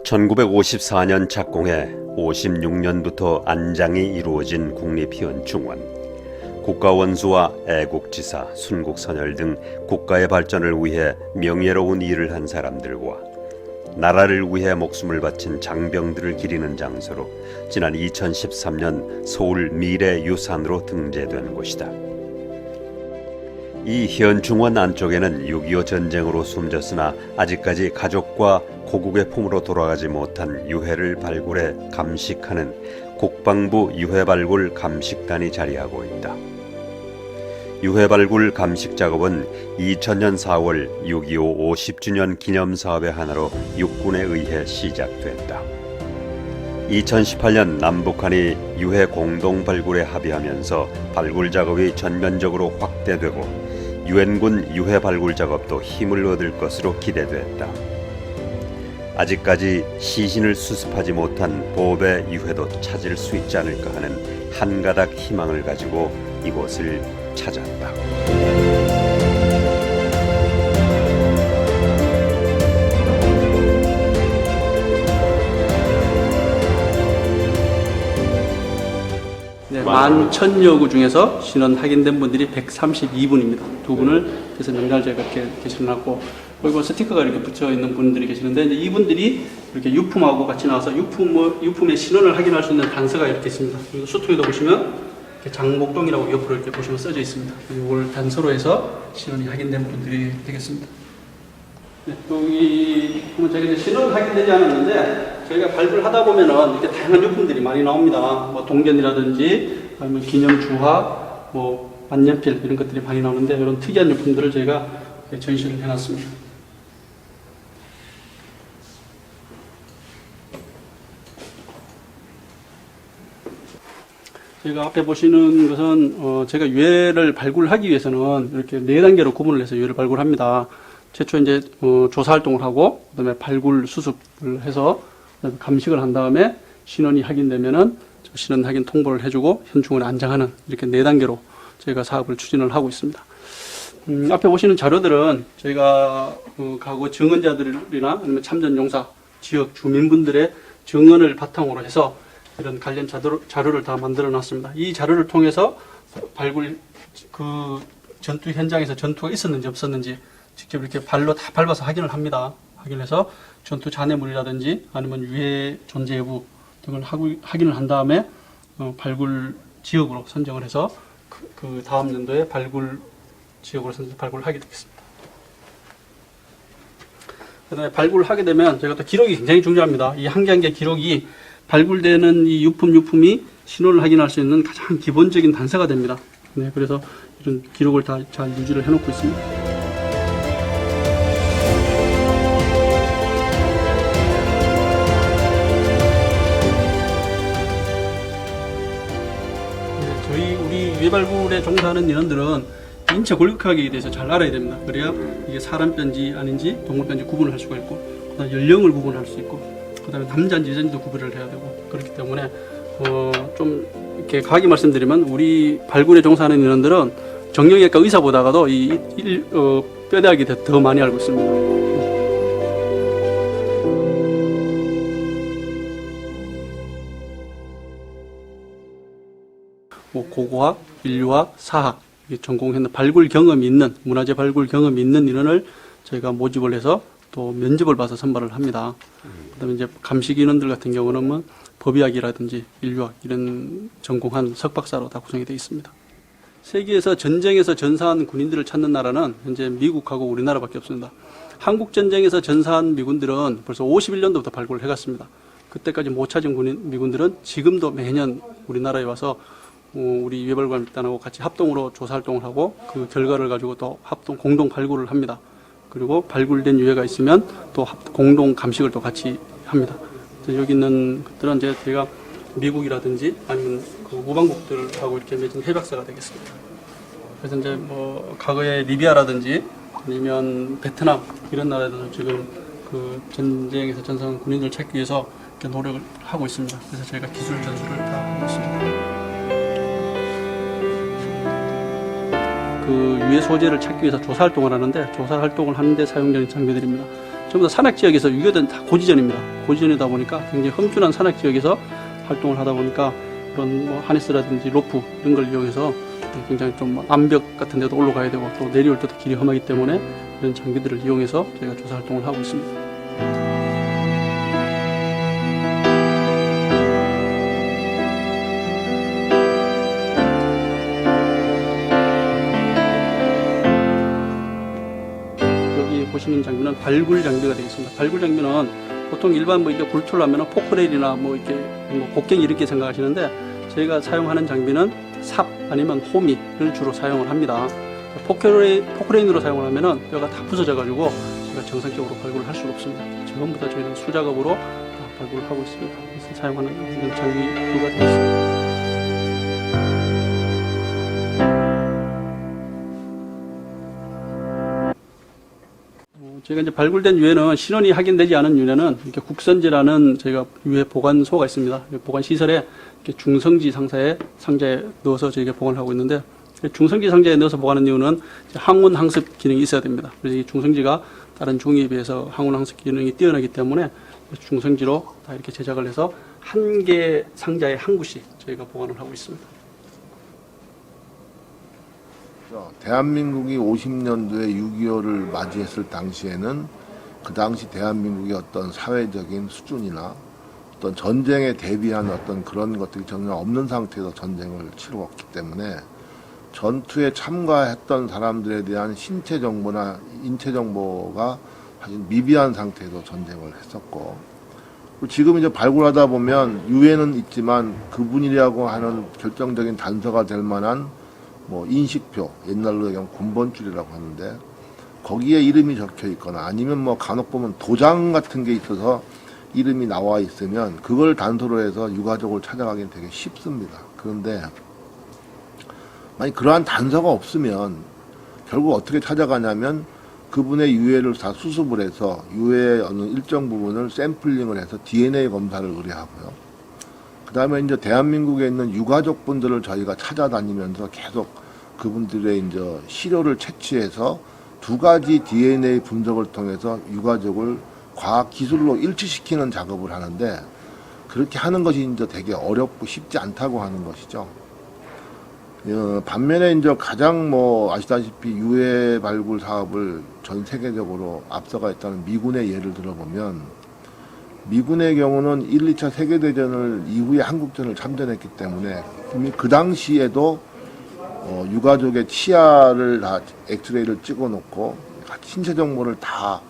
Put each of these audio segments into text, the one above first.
1954년 착공해 56년부터 안장이 이루어진 국립희연중원. 국가원수와 애국지사, 순국선열 등 국가의 발전을 위해 명예로운 일을 한 사람들과 나라를 위해 목숨을 바친 장병들을 기리는 장소로 지난 2013년 서울 미래유산으로 등재된 곳이다. 이 희연중원 안쪽에는 6.25 전쟁으로 숨졌으나 아직까지 가족과 고국의 품으로 돌아가지 못한 유해를 발굴해 감식하는 국방부 유해발굴 감식단이 자리하고 있다. 유해발굴 감식 작업은 2000년 4월 6.25 50주년 기념사업의 하나로 육군에 의해 시작됐다. 2018년 남북한이 유해 공동 발굴에 합의하면서 발굴 작업이 전면적으로 확대되고 유엔군 유해 발굴 작업도 힘을 얻을 것으로 기대됐다. 아직까지 시신을 수습하지 못한 보배 유해도 찾을 수 있지 않을까 하는 한 가닥 희망을 가지고 이곳을 찾았다. 네, 11,000여 구 중에서 신원 확인된 분들이 132분입니다. 두 분을 그래서 명단을 저희가 이렇게 게시해놨고, 그리고 스티커가 이렇게 붙여 있는 분들이 계시는데, 이제 이분들이 이렇게 유품하고 같이 나와서 유품의 신원을 확인할 수 있는 단서가 이렇게 있습니다. 그리고 수통에도 보시면 이렇게 장목동이라고 옆으로 이렇게 보시면 써져 있습니다. 이걸 단서로 해서 신원이 확인된 분들이 되겠습니다. 네, 여기 보면 저희가 이제 신원 확인되지 않았는데, 저희가 발굴하다 보면은 이렇게 다양한 유품들이 많이 나옵니다. 뭐 동전이라든지 아니면 기념주화, 뭐 만년필 이런 것들이 많이 나오는데, 이런 특이한 유품들을 저희가 전시를 해놨습니다. 저희가 앞에 보시는 것은 제가 유해를 발굴하기 위해서는 이렇게 4단계로 구분을 해서 유해를 발굴합니다. 최초 이제 조사 활동을 하고, 그다음에 발굴 수습을 해서 그다음에 감식을 한 다음에 신원이 확인되면은 신원 확인 통보를 해주고 현충원에 안장하는, 이렇게 4단계로 저희가 사업을 추진을 하고 있습니다. 앞에 보시는 자료들은 저희가 과거 증언자들이나 아니면 참전용사, 지역 주민분들의 증언을 바탕으로 해서 이런 관련 자료를 다 만들어 놨습니다. 이 자료를 통해서 발굴 전투 현장에서 전투가 있었는지 없었는지 직접 이렇게 발로 다 밟아서 확인을 합니다. 확인해서 전투 잔해물이라든지 아니면 유해 존재 여부 등을 확인을 한 다음에 발굴 지역으로 선정을 해서 그 다음 연도에 발굴 지역으로 발굴을 하게 되겠습니다. 그다음에 발굴을 하게 되면 저희가 또 기록이 굉장히 중요합니다. 이 한 개 한 개 기록이 발굴되는 이 유품이 신원을 확인할 수 있는 가장 기본적인 단서가 됩니다. 네, 그래서 이런 기록을 다 잘 유지를 해놓고 있습니다. 네, 우리 유해발굴에 종사하는 인원들은 인체 골격학에 대해서 잘 알아야 됩니다. 그래야 이게 사람 뼈인지 아닌지 동물 뼈인지 구분을 할 수가 있고, 그다음에 연령을 구분할 수 있고, 그다음에 남자인지 여자인지도 구분을 해야 되고, 그렇기 때문에 좀 이렇게 강하게 말씀드리면 우리 발굴에 종사하는 인원들은 정형외과 의사보다가도 이 뼈대학에 더 많이 알고 있습니다. 뭐 고고학, 인류학, 사학 전공했는 발굴 경험이 있는, 문화재 발굴 경험이 있는 인원을 저희가 모집을 해서 또 면접을 봐서 선발을 합니다. 그다음에 이제 감식 인원들 같은 경우는 뭐 법의학이라든지 인류학 이런 전공한 석박사로 다 구성이 되어 있습니다. 세계에서 전쟁에서 전사한 군인들을 찾는 나라는 현재 미국하고 우리나라밖에 없습니다. 한국 전쟁에서 전사한 미군들은 벌써 51년도부터 발굴을 해갔습니다. 그때까지 못 찾은 미군들은 지금도 매년 우리나라에 와서 우리 유해발굴단하고 같이 합동으로 조사 활동을 하고, 그 결과를 가지고 또 공동 발굴을 합니다. 그리고 발굴된 유해가 있으면 또 공동 감식을 또 같이 합니다. 여기 있는 것들은 이제 제가 미국이라든지 아니면 그 우방국들하고 이렇게 맺은 협약서가 되겠습니다. 그래서 이제 뭐 과거에 리비아라든지 아니면 베트남 이런 나라에서 지금 그 전쟁에서 전사한 군인들 찾기 위해서 이렇게 노력을 하고 있습니다. 그래서 저희가 기술 전수를 다 하고 있습니다. 그 유해 소재를 찾기 위해서 조사 활동을 하는데, 조사 활동을 하는데 사용되는 장비들입니다. 전부 다 산악 지역에서 유교된 다 고지전입니다. 고지전이다 보니까 굉장히 험준한 산악 지역에서 활동을 하다 보니까 그런 뭐 하네스라든지 로프 이런 걸 이용해서 굉장히 좀 암벽 같은 데도 올라가야 되고 또 내려올 때도 길이 험하기 때문에 이런 장비들을 이용해서 저희가 조사 활동을 하고 있습니다. 여기 보시는 장비는 발굴 장비가 되겠습니다. 발굴 장비는 보통 일반 뭐 이게 굴투를 하면 포크레일이나 뭐 이렇게 뭐 곡괭이 이렇게 생각하시는데 저희가 사용하는 장비는 삽 아니면 호미를 주로 사용을 합니다. 포크레인으로 사용을 하면은 뼈가 다 부서져 가지고 저희가 정상적으로 발굴을 할 수가 없습니다. 전부 다 저희는 수작업으로 발굴을 하고 있습니다. 그래서 사용하는 이런 장비가 되겠습니다. 저희가 이제 발굴된 유해는 신원이 확인되지 않은 유해는 이렇게 국선지라는 저희가 유해 보관소가 있습니다. 보관 시설에 이렇게 중성지 상자에 넣어서 저희가 보관을 하고 있는데 중성지 상자에 넣어서 보관하는 이유는 항온 항습 기능이 있어야 됩니다. 그래서 이 중성지가 다른 종이에 비해서 항온 항습 기능이 뛰어나기 때문에 중성지로 다 이렇게 제작을 해서 한 개 상자에 한 구씩 저희가 보관을 하고 있습니다. 대한민국이 50년도에 6.25를 맞이했을 당시에는 그 당시 대한민국의 어떤 사회적인 수준이나 어떤 전쟁에 대비한 어떤 그런 것들이 전혀 없는 상태에서 전쟁을 치루었기 때문에 전투에 참가했던 사람들에 대한 신체 정보나 인체 정보가 사실 미비한 상태에서 전쟁을 했었고, 지금 이제 발굴하다 보면 유해는 있지만 그분이라고 하는 결정적인 단서가 될 만한 뭐 인식표, 옛날로 얘기하면 군번줄이라고 하는데 거기에 이름이 적혀 있거나 아니면 뭐 간혹 보면 도장 같은 게 있어서 이름이 나와 있으면 그걸 단서로 해서 유가족을 찾아가기는 되게 쉽습니다. 그런데 만약 그러한 단서가 없으면 결국 어떻게 찾아가냐면 그분의 유해를 다 수습을 해서 유해의 어느 일정 부분을 샘플링을 해서 DNA 검사를 의뢰하고요. 그 다음에 이제 대한민국에 있는 유가족분들을 저희가 찾아다니면서 계속 그분들의 이제 시료를 채취해서 두 가지 DNA 분석을 통해서 유가족을 과학 기술로 일치시키는 작업을 하는데 그렇게 하는 것이 이제 되게 어렵고 쉽지 않다고 하는 것이죠. 반면에 이제 가장 뭐 아시다시피 유해 발굴 사업을 전 세계적으로 앞서가 있다는 미군의 예를 들어보면 미군의 경우는 1, 2차 세계대전을 이후에 한국전을 참전했기 때문에 이미 그 당시에도 유가족의 치아를 다 엑스레이를 찍어 놓고 신체 정보를 다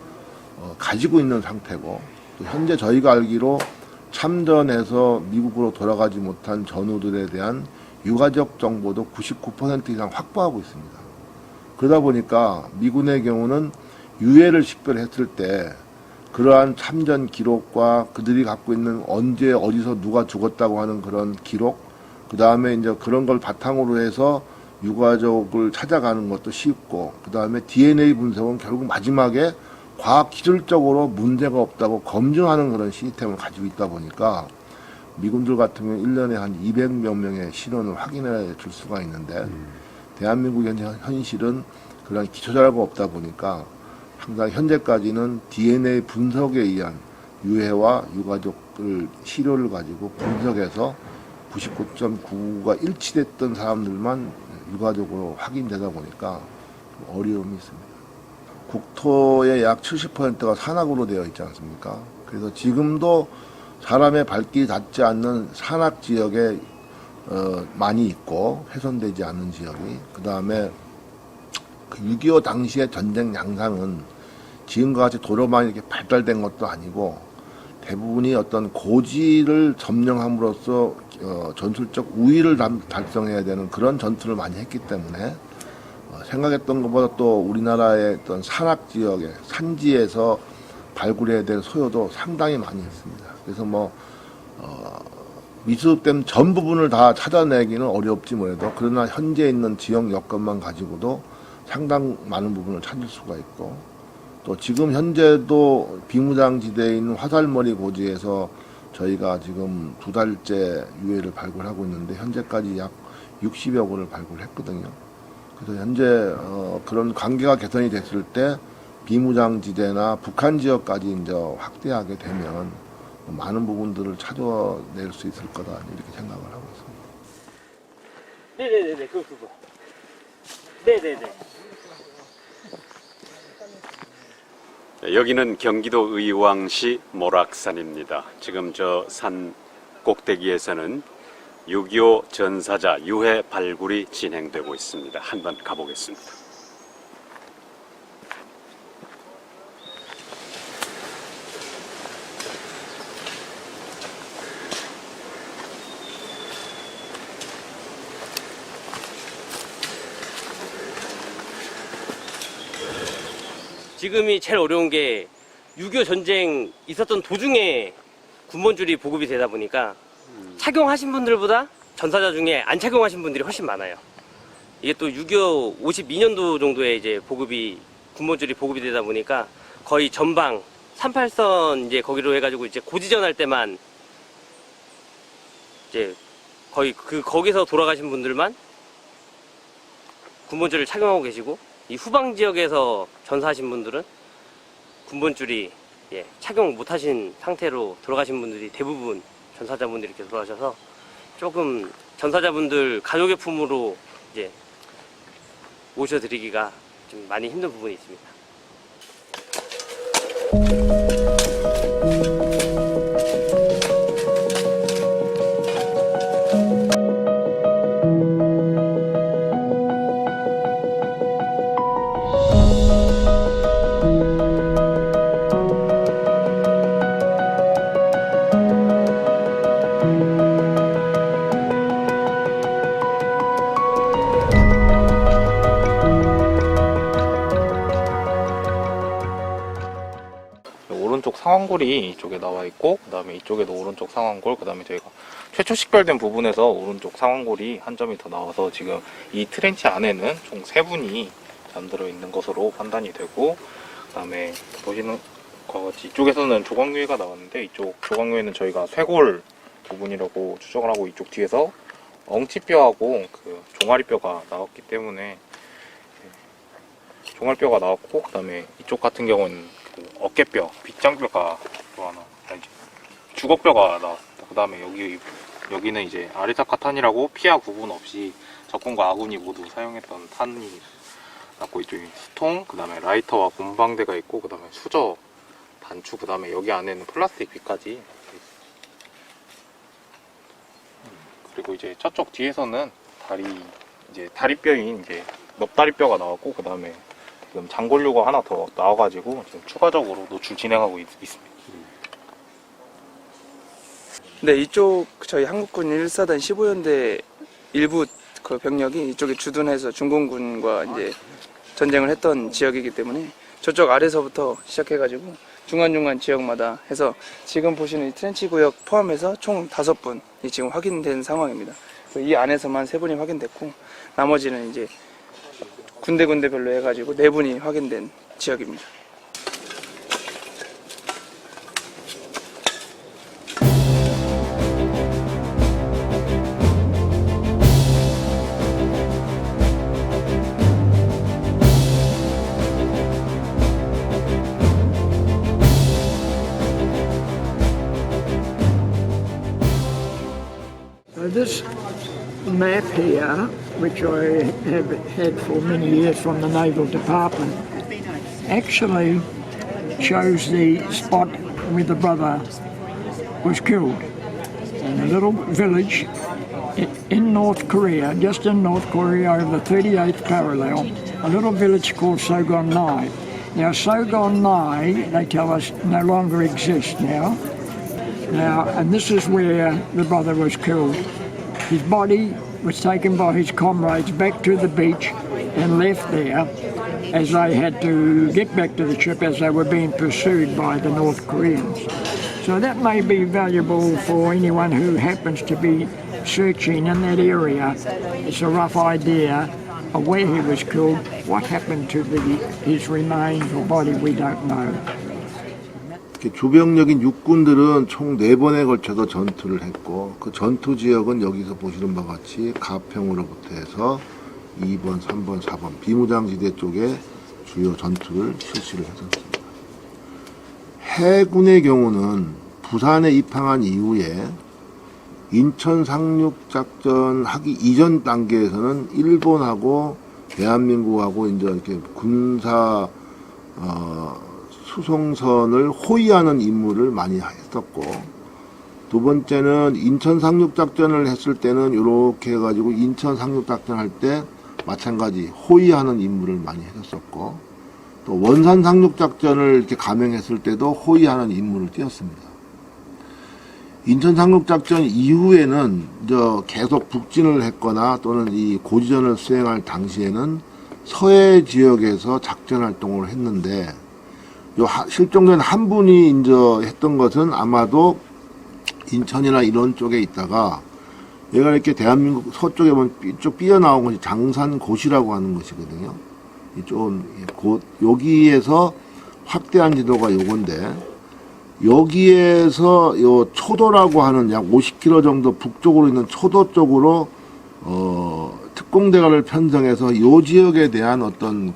가지고 있는 상태고 또 현재 저희가 알기로 참전해서 미국으로 돌아가지 못한 전우들에 대한 유가족 정보도 99% 이상 확보하고 있습니다. 그러다 보니까 미군의 경우는 유해를 식별했을 때 그러한 참전 기록과 그들이 갖고 있는 언제 어디서 누가 죽었다고 하는 그런 기록, 그 다음에 이제 그런 걸 바탕으로 해서 유가족을 찾아가는 것도 쉽고, 그 다음에 DNA 분석은 결국 마지막에 과학 기술적으로 문제가 없다고 검증하는 그런 시스템을 가지고 있다 보니까 미군들 같은 경우는 1년에 한 200몇 명의 신원을 확인해 줄 수가 있는데 대한민국 현실은 그런 기초자료가 없다 보니까 항상 현재까지는 DNA 분석에 의한 유해와 유가족을 시료를 가지고 분석해서 99.9가 일치됐던 사람들만 유가족으로 확인되다 보니까 어려움이 있습니다. 국토의 약 70%가 산악으로 되어 있지 않습니까? 그래서 지금도 사람의 발길이 닿지 않는 산악 지역에 많이 있고 훼손되지 않는 지역이, 그 다음에 6.25 당시의 전쟁 양상은 지금과 같이 도로만 이렇게 발달된 것도 아니고 대부분이 어떤 고지를 점령함으로써 전술적 우위를 달성해야 되는 그런 전투를 많이 했기 때문에 생각했던 것보다 또 우리나라의 어떤 산악 지역에 산지에서 발굴해야 될 소요도 상당히 많이 했습니다. 그래서 미수습된 전 부분을 다 찾아내기는 어렵지 뭐래도 그러나 현재 있는 지역 여건만 가지고도 상당 많은 부분을 찾을 수가 있고, 또 지금 현재도 비무장지대에 있는 화살머리 고지에서 저희가 지금 2달째 유해를 발굴하고 있는데 현재까지 약 60여 건을 발굴했거든요. 그래서 현재 그런 관계가 개선이 됐을 때 비무장지대나 북한 지역까지 이제 확대하게 되면 많은 부분들을 찾아낼 수 있을 거다 이렇게 생각을 하고 있습니다. 네네네네, 그거. 네네네. 여기는 경기도 의왕시 모락산입니다. 지금 저 산 꼭대기에서는 6.25 전사자 유해 발굴이 진행되고 있습니다. 한번 가보겠습니다. 지금이 제일 어려운 게 6.25 전쟁 있었던 도중에 군번줄이 보급이 되다 보니까 착용하신 분들보다 전사자 중에 안 착용하신 분들이 훨씬 많아요. 이게 또 6.25 52년도 정도에 이제 군번줄이 보급이 되다 보니까 거의 전방 38선 이제 거기로 해가지고 이제 고지전할 때만 이제 거의 거기서 돌아가신 분들만 군번줄을 착용하고 계시고, 이 후방 지역에서 전사하신 분들은 군번줄이 착용 못하신 상태로 돌아가신 분들이 대부분 전사자분들이 이렇게 돌아가셔서 조금 전사자분들 가족의 품으로 이제 모셔드리기가 좀 많이 힘든 부분이 있습니다. 오른쪽 상완골이 이쪽에 나와 있고, 그 다음에 이쪽에도 오른쪽 상완골, 그 다음에 저희가 최초 식별된 부분에서 오른쪽 상완골이 한 점이 더 나와서 지금 이 트렌치 안에는 총 3분이 잠들어 있는 것으로 판단이 되고, 그 다음에 보시는 것 같이 이쪽에서는 조광유해가 나왔는데, 이쪽 조광유해는 저희가 쇄골 부분이라고 추정을 하고, 이쪽 뒤에서 엉치뼈하고 그 종아리뼈가 나왔기 때문에 종아리뼈가 나왔고, 그 다음에 이쪽 같은 경우는 그 어깨뼈, 빗장뼈가 또 하나, 주걱뼈가 나왔습니다. 그 다음에 여기는 이제 아리타카탄이라고 피하 구분 없이 적군과 아군이 모두 사용했던 탄이 났고, 이쪽에 수통, 그 다음에 라이터와 곰방대가 있고, 그 다음에 수저, 단추, 그 다음에 여기 안에는 플라스틱 비까지. 그리고 이제 저쪽 뒤에서는 다리뼈인 이제 넙다리뼈가 나왔고, 그 다음에 지금 장골류가 하나 더 나와가지고 지금 추가적으로 노출 진행하고 있습니다. 네, 이쪽 저희 한국군 1사단 15연대 일부 그 병력이 이쪽에 주둔해서 중공군과 이제 전쟁을 했던 지역이기 때문에 저쪽 아래서부터 시작해가지고 중간중간 지역마다 해서 지금 보시는 이 트렌치 구역 포함해서 총 5분이 지금 확인된 상황입니다. 이 안에서만 3분이 확인됐고, 나머지는 이제 군데군데별로 해가지고 4분이 확인된 지역입니다. This map here, which I have had for many years from the Naval Department, actually shows the spot where the brother was killed. In a little village in North Korea, just in North Korea over the 38th parallel, a little village called Sogon-nai. Now Sogon-nai, they tell us, no longer exists now. And this is where the brother was killed. His body was taken by his comrades back to the beach and left there as they had to get back to the ship as they were being pursued by the North Koreans. So that may be valuable for anyone who happens to be searching in that area. It's a rough idea of where he was killed. What happened to his remains or body, we don't know. 주병력인 육군들은 총 4번에 걸쳐서 전투를 했고, 그 전투 지역은 여기서 보시는 바와 같이 가평으로부터 해서 2번, 3번, 4번 비무장지대 쪽에 주요 전투를 실시를 했었습니다. 해군의 경우는 부산에 입항한 이후에 인천 상륙작전 하기 이전 단계에서는 일본하고 대한민국하고 이제 이렇게 군사 수송선을 호위하는 임무를 많이 했었고, 두 번째는 인천 상륙작전을 했을 때는 이렇게 해가지고 인천 상륙작전 할 때 마찬가지 호위하는 임무를 많이 했었고, 또 원산 상륙작전을 이렇게 감행했을 때도 호위하는 임무를 띄었습니다. 인천 상륙작전 이후에는 계속 북진을 했거나 또는 이 고지전을 수행할 당시에는 서해 지역에서 작전 활동을 했는데, 실종된 한 분이 이제 했던 것은 아마도 인천이나 이런 쪽에 있다가 얘가 이렇게 대한민국 서쪽에 보면 쭉 삐어나온 것이 장산고시라고 하는 것이거든요. 좀 여기에서 확대한 지도가 요건데, 여기에서 요 초도라고 하는 약 50km 정도 북쪽으로 있는 초도 쪽으로 특공대가를 편성해서 요 지역에 대한 어떤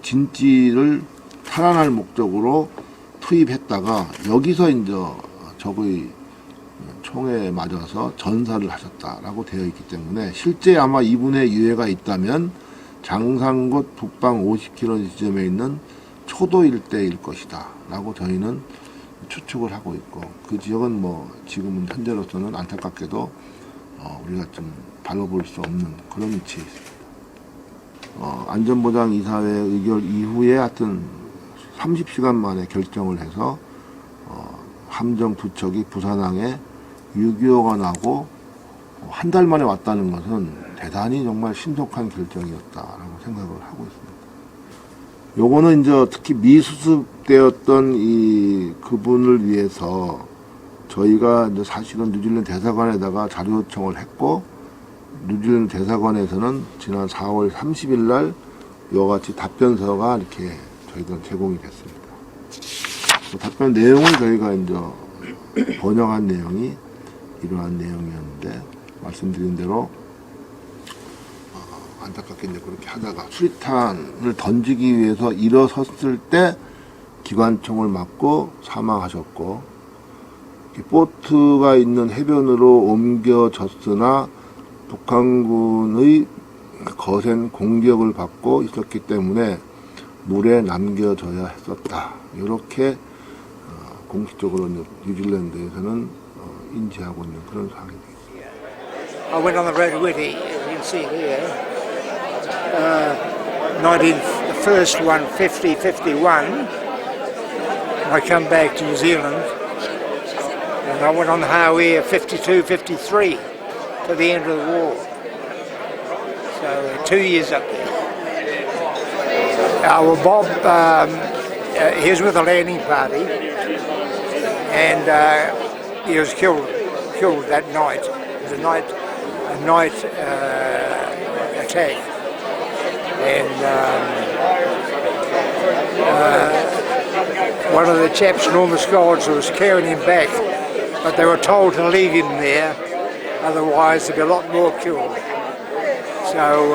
진지를 탈환할 목적으로 투입했다가 여기서 이제 적의 총에 맞아서 전사를 하셨다라고 되어 있기 때문에 실제 아마 이분의 유해가 있다면 장산곳 북방 50km 지점에 있는 초도 일대일 것이다 라고 저희는 추측을 하고 있고, 그 지역은 뭐 지금은 현재로서는 안타깝게도 우리가 좀 밟아볼 수 없는 그런 위치에 있습니다. 안전보장이사회 의결 이후에 하여튼 30시간 만에 결정을 해서 함정 두 척이 부산항에 유교가 나고 한 달 만에 왔다는 것은 대단히 정말 신속한 결정이었다라고 생각을 하고 있습니다. 요거는 이제 특히 미수습되었던 이 그분을 위해서 저희가 이제 사실은 뉴질랜드 대사관에다가 자료 요청을 했고, 뉴질랜드 대사관에서는 지난 4월 30일 날 이와 같이 답변서가 이렇게 저희들은 제공이 됐습니다. 그 답변 내용을 저희가 이제 번역한 내용이 이러한 내용이었는데, 말씀드린 대로 안타깝게 이제 그렇게 하다가 수리탄을 던지기 위해서 일어섰을 때 기관총을 맞고 사망하셨고, 보트가 있는 해변으로 옮겨졌으나 북한군의 거센 공격을 받고 있었기 때문에 물에 남겨져야 했었다. 이렇게 공식적으로 뉴질랜드에서는 인지하고 있는 그런 상황입니다. I went on the road to Whitty, as you can see here. The first one, 50-51. I come back to New Zealand, and I went on the Hawea 52-53 to the end of the war. So 2 years up there. Well, Bob, he was with the landing party, and he was killed that night. It was a night attack, and one of the chaps, Norman Scholz, was carrying him back, but they were told to leave him there, otherwise there'd be a lot more killed. So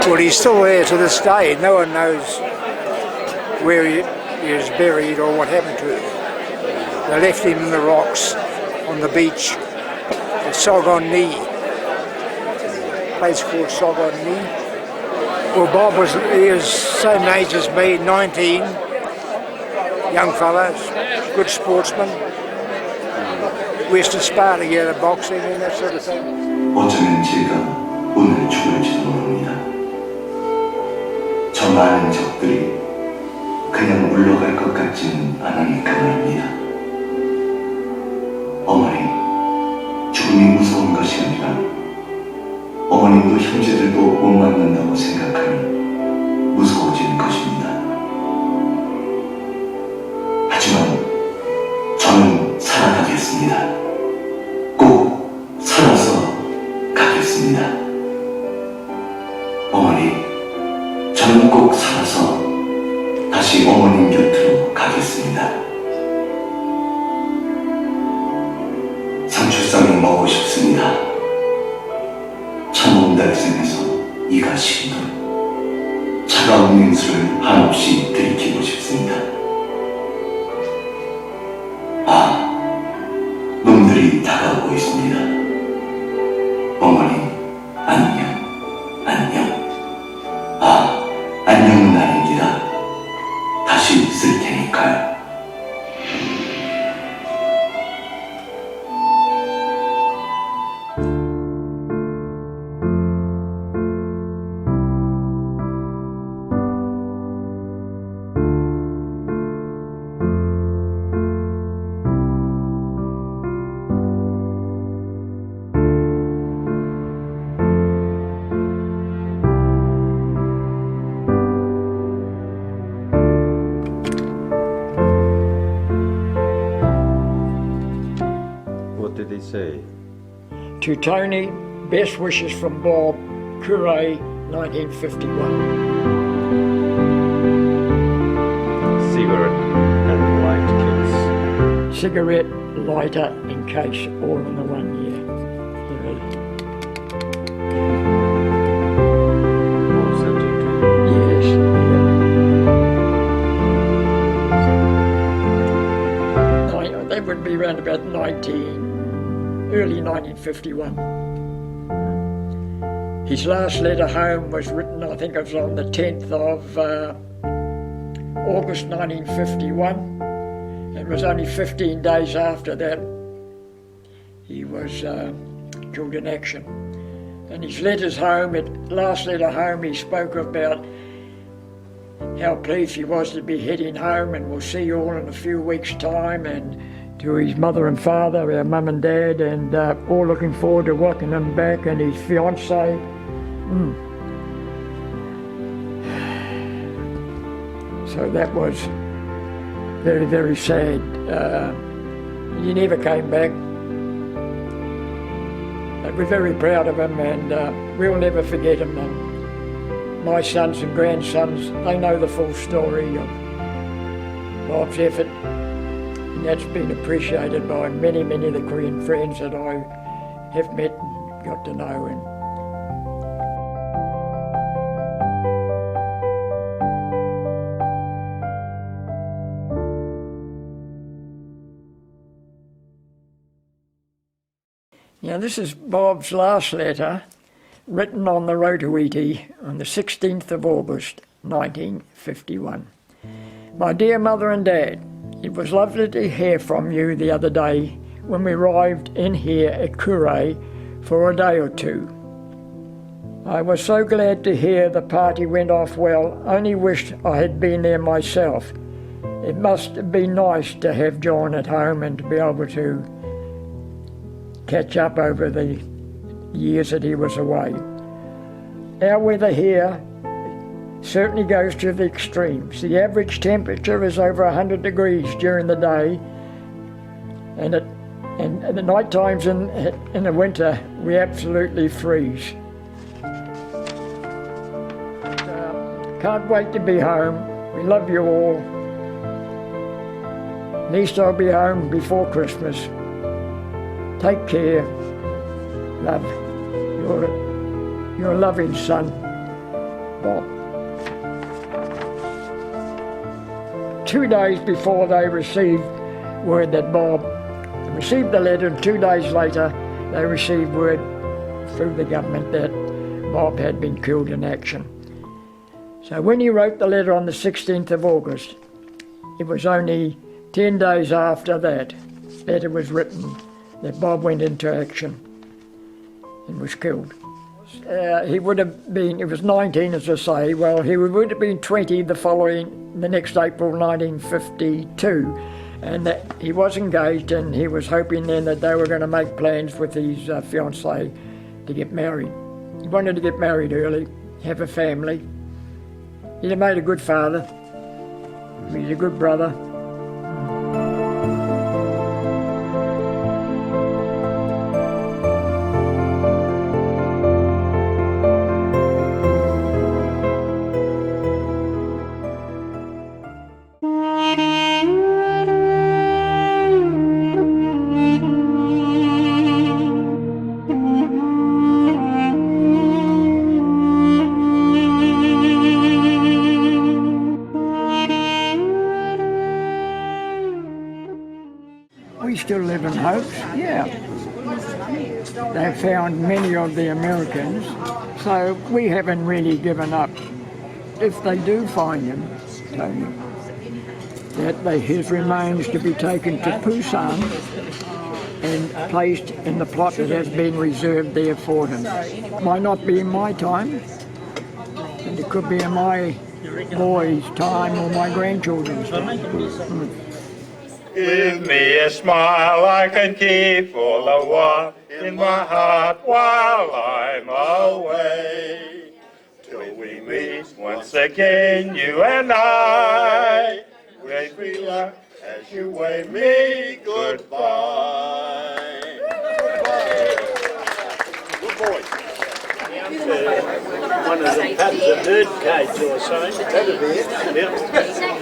well, he's still there to this day. No one knows where he is buried or what happened to him. They left him in the rocks on the beach at Sogonney, a place called Sogonney. Well, Bob was the same age as me, 19, young fella, good sportsman. We used to spar together, boxing and that sort of thing. 어쩌면 제가 오늘 죽을지도 모릅니다. 저 많은 적들이 그냥 물러갈 것 같지는 않으니까 말입니다. 어머니, 죽음이 무서운 것이 아니라 어머님도 형제들도 못 만난다고 생각하니 무서워지는 것입니다. 하지만 저는 살아가겠습니다. 꼭 살아서 가겠습니다. 어머니, 저는 꼭 살아서 다시 어머님 곁으로 가겠습니다. 상추쌈이 먹고 싶습니다. 참홍달샘에서 이가 시리던 차가운 차가운 냉수를 한없이 들이키고 싶습니다. 아, 놈들이 다가오고 있습니다. 어머니, 안녕, 안녕. 아, 안녕은 아닙니다. 다시 쓸 테니까요. What did he say? To Tony, best wishes from Bob, Curray, 1951. Cigarette and light kills. Cigarette, lighter, and case, all in the 1 year. What sent it to you? Yes. That would be around about early 1951. His last letter home was written, I think it was on the 10th of August 1951. It was only 15 days after that he was killed in action. And his letters home, last letter home, he spoke about how pleased he was to be heading home, and we'll see you all in a few weeks' time, and to his mother and father, our mum and dad, and all looking forward to welcoming him back, and his fiancée. So that was very, very sad. He never came back. But we're very proud of him, and we'll never forget him. And my sons and grandsons, they know the full story of Bob's effort. And that's been appreciated by many, many of the Korean friends that I have met and got to know. And now this is Bob's last letter, written on the Rotoiti on the 16th of August 1951. My dear Mother and Dad, it was lovely to hear from you the other day when we arrived in here at Curray for a day or two. I was so glad to hear the party went off well, only wished I had been there myself. It must have been nice to have John at home and to be able to catch up over the years that he was away. Our weather here certainly goes to the extremes. The average temperature is over 100 degrees during the day, and at the night times in the winter we absolutely freeze. Can't wait to be home. We love you all. At least I'll be home before Christmas. Take care. Love. Your loving son, Bob. 2 days before they received word that Bob received the letter, and 2 days later they received word through the government that Bob had been killed in action. So when he wrote the letter on the 16th of August, it was only 10 days after that letter was written that Bob went into action and was killed. He would have been, he was 19 as I say, well he would have been 20 the next April 1952, and that he was engaged, and he was hoping then that they were going to make plans with his fiancée to get married. He wanted to get married early, have a family. He'd have made a good father, he's a good brother. still live in hopes, yeah. They've found many of the Americans, so we haven't really given up. If they do find him, Tony, his remains to be taken to Busan and placed in the plot that has been reserved there for him. Might not be in my time, and it could be in my boys' time or my grandchildren's time. Give me a smile I can keep for the one in my heart while I'm away. Till we meet once again, you and I. Wish me luck as you wave me goodbye. Good boy. One of them perhaps a bird cage or something. That'd be it. Yeah.